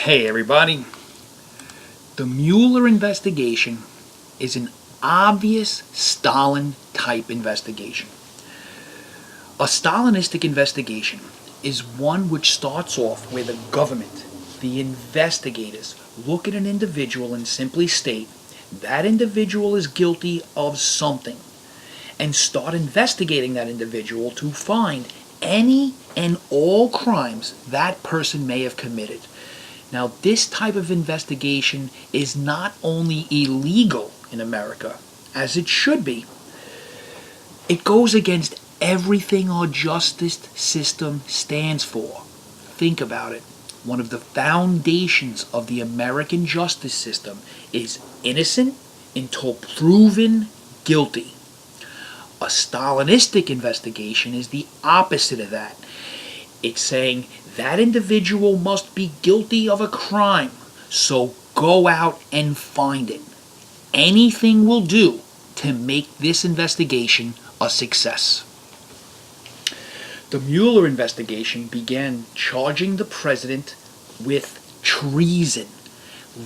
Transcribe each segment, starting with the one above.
Hey everybody, the Mueller investigation is an obvious Stalin-type investigation. A Stalinistic investigation is one which starts off where the government, the investigators, look at an individual and simply state that individual is guilty of something and start investigating that individual to find any and all crimes that person may have committed. Now, this type of investigation is not only illegal in America, as it should be, it goes against everything our justice system stands for. Think about it. One of the foundations of the American justice system is innocent until proven guilty. A Stalinistic investigation is the opposite of that. It's saying that individual must be guilty of a crime, so go out and find it. Anything will do to make this investigation a success. The Mueller investigation began charging the president with treason,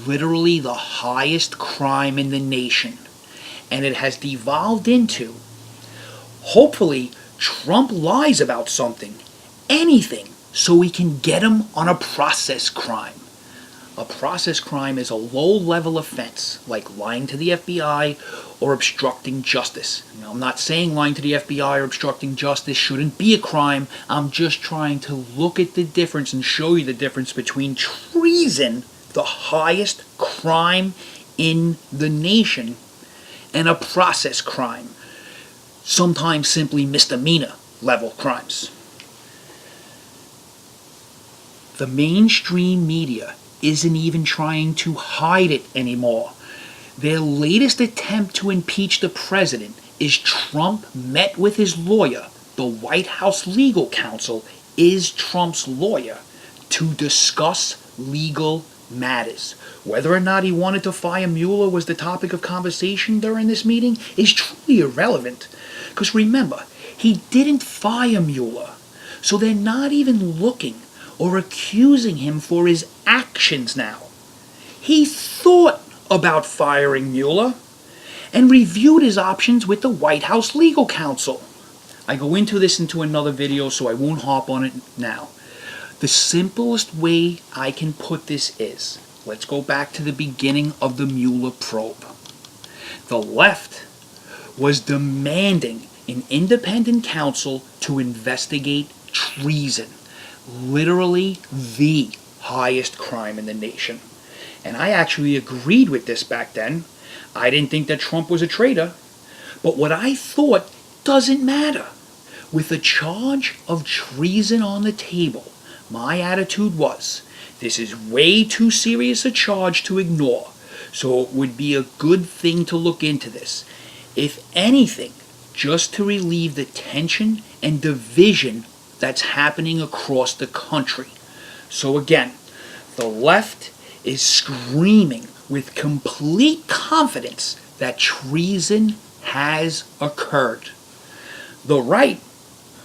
literally the highest crime in the nation. And it has devolved into, hopefully, Trump lies about something, anything, so we can get him on a process crime. A process crime is a low-level offense, like lying to the FBI or obstructing justice. Now, I'm not saying lying to the FBI or obstructing justice shouldn't be a crime. I'm just trying to look at the difference and show you the difference between treason, the highest crime in the nation, and a process crime, sometimes simply misdemeanor level crimes. The mainstream media isn't even trying to hide it anymore. Their latest attempt to impeach the president is Trump met with his lawyer. The White House legal counsel is Trump's lawyer to discuss legal matters. Whether or not he wanted to fire Mueller was the topic of conversation during this meeting is truly irrelevant. Because remember, he didn't fire Mueller, so they're not even looking or accusing him for his actions now. He thought about firing Mueller and reviewed his options with the White House legal counsel. I go into this into another video, so I won't harp on it now. The simplest way I can put this is, let's go back to the beginning of the Mueller probe. The left was demanding an independent counsel to investigate treason, literally the highest crime in the nation. And I actually agreed with this back then. I didn't think that Trump was a traitor, but what I thought doesn't matter. With a charge of treason on the table, my attitude was, this is way too serious a charge to ignore, so it would be a good thing to look into this. If anything, just to relieve the tension and division that's happening across the country. So again, the left is screaming with complete confidence that treason has occurred. The right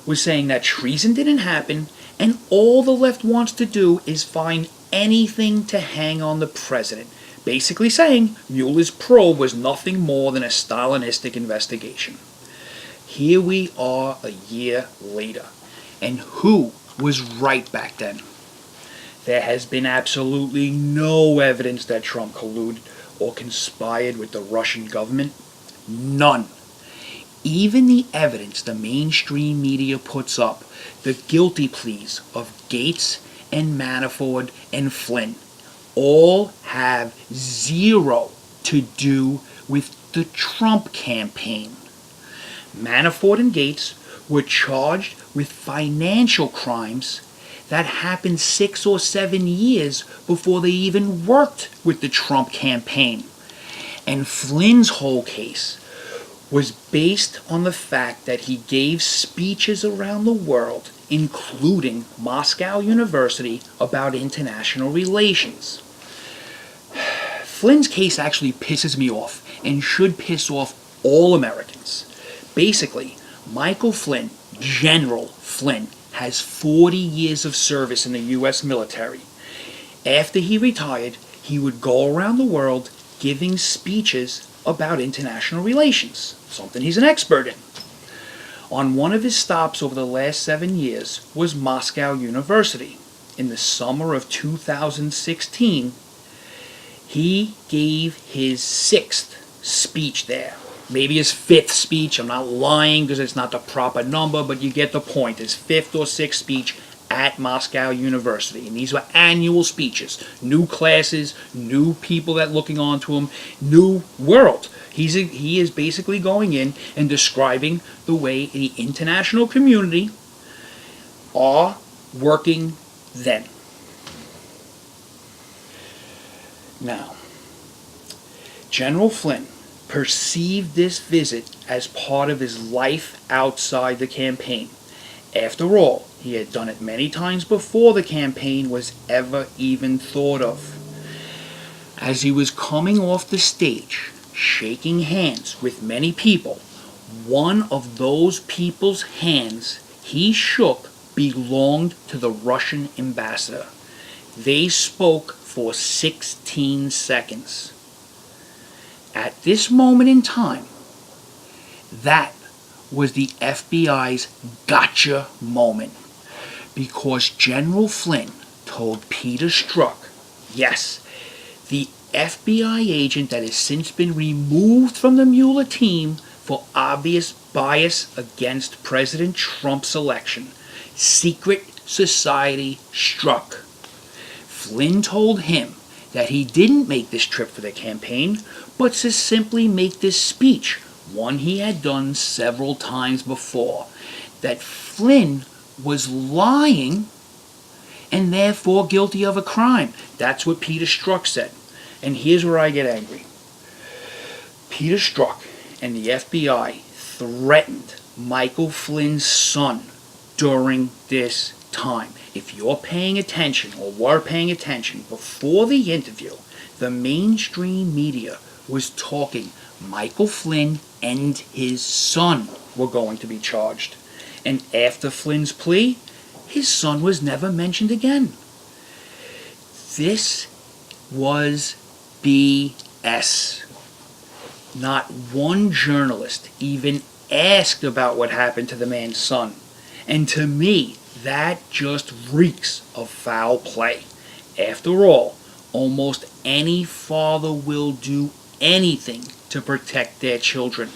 was saying that treason didn't happen, and all the left wants to do is find anything to hang on the president. Basically saying Mueller's probe was nothing more than a Stalinistic investigation. Here we are a year later. And who was right back then? There has been absolutely no evidence that Trump colluded or conspired with the Russian government. None. Even the evidence the mainstream media puts up, the guilty pleas of Gates and Manafort and Flynn, all have zero to do with the Trump campaign. Manafort and Gates were charged with financial crimes that happened 6 or 7 years before they even worked with the Trump campaign. And Flynn's whole case was based on the fact that he gave speeches around the world, including Moscow University, about international relations. Flynn's case actually pisses me off and should piss off all Americans. Basically, Michael Flynn, General Flynn, has 40 years of service in the U.S. military. After he retired, he would go around the world giving speeches about international relations, something he's an expert in. On one of his stops over the last 7 years was Moscow University. In the summer of 2016, he gave his 6th speech there. Maybe his 5th speech. I'm not lying because it's not the proper number, but you get the point. His 5th or 6th speech at Moscow University. And these were annual speeches. New classes, new people that looking onto him, new world. He is basically going in and describing the way the international community are working then. Now, General Flynn perceived this visit as part of his life outside the campaign. After all, he had done it many times before the campaign was ever even thought of. As he was coming off the stage, shaking hands with many people, one of those people's hands he shook belonged to the Russian ambassador. They spoke for 16 seconds. At this moment in time, that was the FBI's gotcha moment, because General Flynn told Peter Strzok, yes, the FBI agent that has since been removed from the Mueller team for obvious bias against President Trump's election, Secret Society Strzok. Flynn told him that he didn't make this trip for the campaign, but to simply make this speech, one he had done several times before, that Flynn was lying and therefore guilty of a crime. That's what Peter Strzok said. And here's where I get angry. Peter Strzok and the FBI threatened Michael Flynn's son during this time. If you're paying attention, or were paying attention, before the interview, the mainstream media was talking Michael Flynn and his son were going to be charged. And after Flynn's plea, his son was never mentioned again. This was BS. Not one journalist even asked about what happened to the man's son. And to me, that just reeks of foul play. After all, almost any father will do anything to protect their children.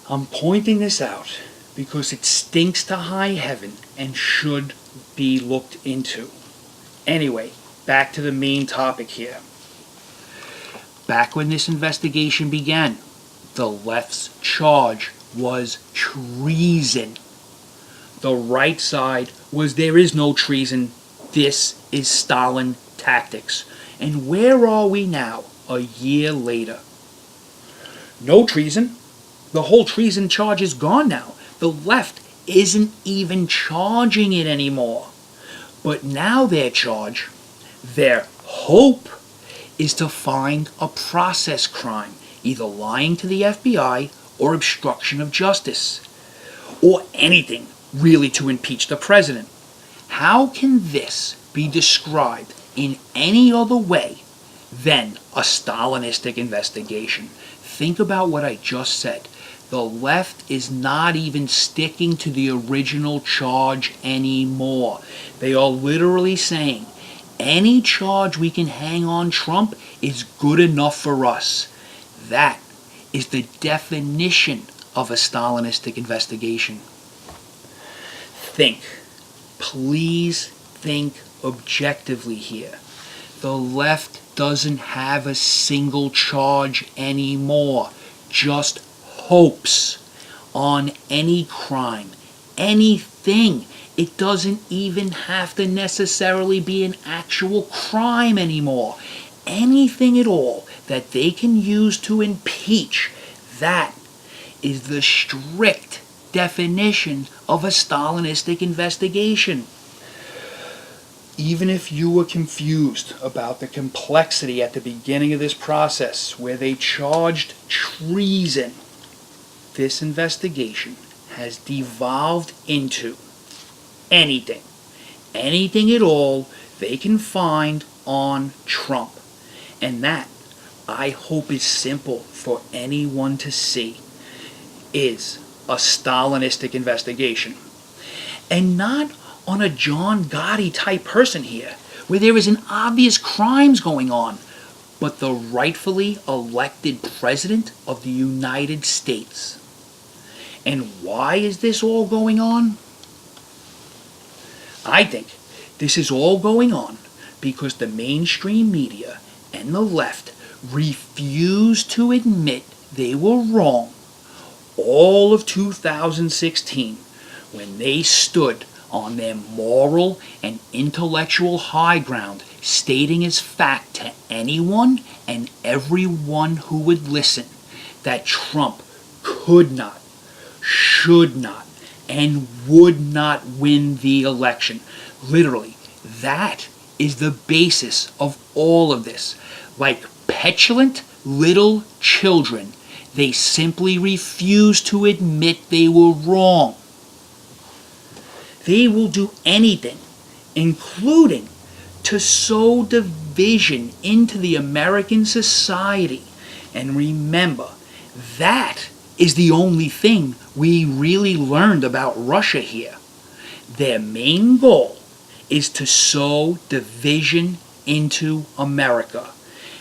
I'm pointing this out because it stinks to high heaven and should be looked into. Anyway, back to the main topic here. Back when this investigation began, the left's charge was treason. The right side was there is no treason, this is Stalin tactics. And where are we now, a year later? No treason. The whole treason charge is gone now. The left isn't even charging it anymore. But now their charge, their hope, is to find a process crime, either lying to the FBI or obstruction of justice, or anything really to impeach the president. How can this be described in any other way than a Stalinistic investigation? Think about what I just said. The left is not even sticking to the original charge anymore. They are literally saying, any charge we can hang on Trump is good enough for us. That is the definition of a Stalinistic investigation. Think. Please think objectively here. The left doesn't have a single charge anymore. Just hopes on any crime, anything. It doesn't even have to necessarily be an actual crime anymore. Anything at all that they can use to impeach, that is the strict definition of a Stalinistic investigation. Even if you were confused about the complexity at the beginning of this process where they charged treason, this investigation has devolved into anything at all they can find on Trump. And that, I hope, is simple for anyone to see, is a Stalinistic investigation. And not on a John Gotti type person here, where there is an obvious crimes going on, but the rightfully elected President of the United States. And why is this all going on? I think this is all going on because the mainstream media and the left refuse to admit they were wrong all of 2016 when they stood on their moral and intellectual high ground, stating as fact to anyone and everyone who would listen that Trump could not, should not, and would not win the election. Literally, that is the basis of all of this. Like petulant little children, they simply refuse to admit they were wrong. They will do anything, including to sow division into the American society. And remember, that is the only thing we really learned about Russia here. Their main goal is to sow division into America.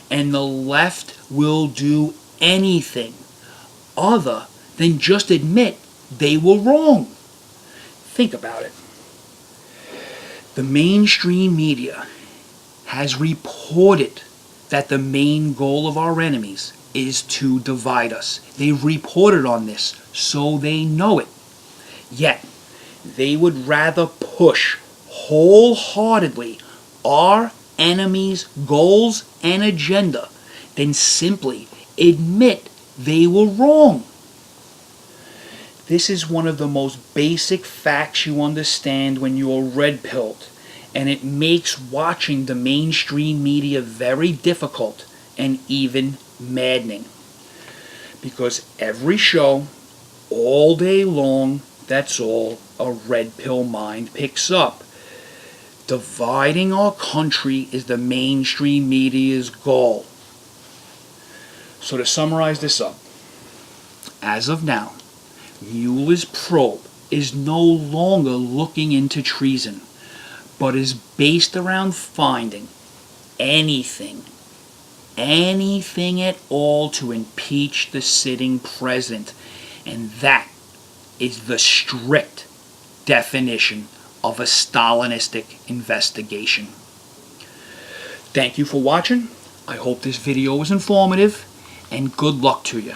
And the left will do anything other than just admit they were wrong. Think about it. The mainstream media has reported that the main goal of our enemies is to divide us. They've reported on this, so they know it. Yet, they would rather push wholeheartedly our enemies' goals and agenda than simply admit they were wrong. This is one of the most basic facts you understand when you're red-pilled, and it makes watching the mainstream media very difficult and even maddening. Because every show, all day long, that's all a red pill mind picks up. Dividing our country is the mainstream media's goal. So to summarize this up, as of now, Mueller's probe is no longer looking into treason, but is based around finding anything at all to impeach the sitting president. And that is the strict definition of a Stalinistic investigation. Thank you for watching. I hope this video was informative, and good luck to you.